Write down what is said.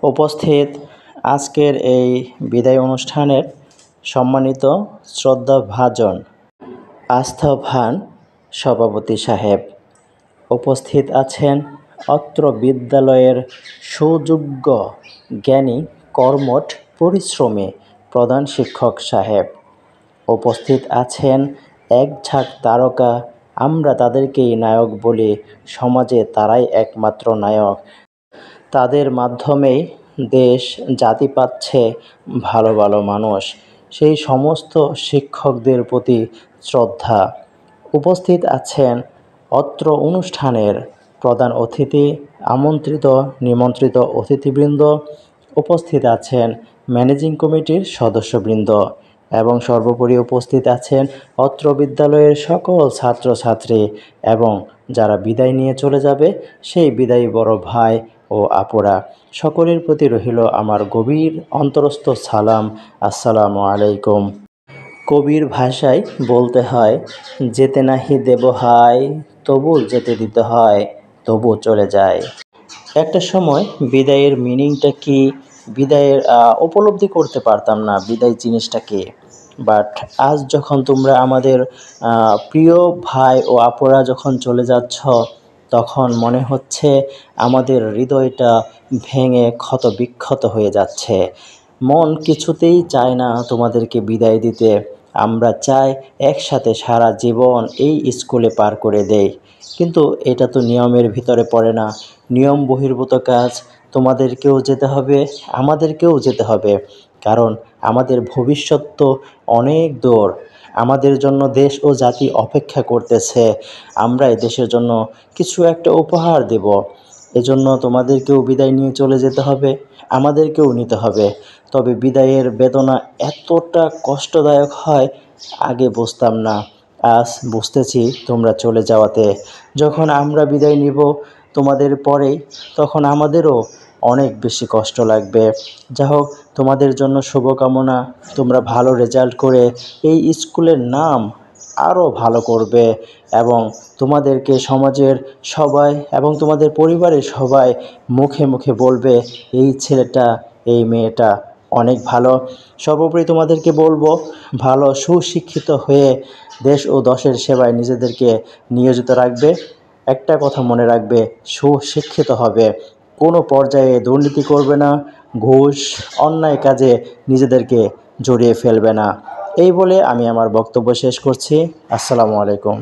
উপস্থিত আজকের এই বিদায় অনুষ্ঠানের সম্মানিত শ্রদ্ধাভাজন আস্থাভান সভাপতি সাহেব, উপস্থিত আছেন অত্র বিদ্যালয়ের সুযোগ্য জ্ঞানী কর্মঠ পরিশ্রমী প্রধান শিক্ষক সাহেব, উপস্থিত আছেন এক ঝাঁক তারকা, আমরা তাদেরকেই নায়ক বলি, সমাজে তারাই একমাত্র নায়ক, তাদের মাধ্যমেই দেশ জাতি পাচ্ছে ভালো ভালো মানুষ, সেই সমস্ত শিক্ষকদের প্রতি শ্রদ্ধা। উপস্থিত আছেন অত্র অনুষ্ঠানের প্রধান অতিথি, আমন্ত্রিত নিমন্ত্রিত অতিথিবৃন্দ, উপস্থিত আছেন ম্যানেজিং কমিটির সদস্যবৃন্দ এবং সর্বোপরি উপস্থিত আছেন অত্র বিদ্যালয়ের সকল ছাত্রছাত্রী এবং যারা বিদায় নিয়ে চলে যাবে সেই বিদায়ী বড় ভাই ও আপুরা, সকলের প্রতি রহিল আমার গভীর অন্তরস্থ সালাম, আসসালামু আলাইকুম। কবির ভাষায় বলতে হয়, যেতে নাহি দেব হায়, তবু যেতে দিতে হয়, তবু চলে যায়। একটা সময় বিদায়ের মিনিংটা কি, বিদায়ের উপলব্ধি করতে পারতাম না বিদায় জিনিসটা কি, বাট আজ যখন তোমরা আমাদের প্রিয় ভাই ও আপুরা যখন চলে যাচ্ছ, তখন মনে হচ্ছে আমাদের হৃদয়টা ভেঙে ক্ষত বিক্ষত হয়ে যাচ্ছে। মন কিছুতেই চায় না তোমাদেরকে বিদায় দিতে। আমরা চাই একসাথে সারা জীবন এই স্কুলে পার করে দেই, কিন্তু এটা তো নিয়মের ভিতরে পড়ে না। নিয়ম বহির্ভূত কাজ, তোমাদেরকেও যেতে হবে, আমাদেরকেও যেতে হবে, কারণ আমাদের ভবিষ্যৎ তো অনেক দূর। আমাদের জন্য দেশ ও জাতি অপেক্ষা করতেছে, আমরা এই দেশের জন্য কিছু একটা উপহার দেব। এজন্য তোমাদেরকেও বিদায় নিয়ে চলে যেতে হবে, আমাদেরকেও নিতে হবে। তবে বিদায়ের বেদনা এতটা কষ্টদায়ক হয়, আগে বুঝতাম না, আজ বুঝতেছি তোমরা চলে যাওয়াতে। যখন আমরা বিদায় নিব তোমাদের পরেই, তখন আমাদেরও অনেক বেশি কষ্ট লাগবে। যা হোক, তোমাদের জন্য শুভকামনা, তোমরা ভালো রেজাল্ট করে এই স্কুলের নাম আরও ভালো করবে এবং তোমাদেরকে সমাজের সবাই এবং তোমাদের পরিবারের সবাই মুখে মুখে বলবে, এই ছেলেটা এই মেয়েটা অনেক ভালো। সর্বোপরি তোমাদেরকে বলবো, ভালো সুশিক্ষিত হয়ে দেশ ও দশের সেবায় নিজেদেরকে নিয়োজিত রাখবে। একটা কথা মনে রাখবে, সুশিক্ষিত হবে, কোনো পর্যায়ে দুর্নীতি করবে না, ঘুষ অন্যায় কাজে নিজেদেরকে জড়িয়ে ফেলবে না। এই বলে আমি আমার বক্তব্য শেষ করছি। আসসালামু আলাইকুম।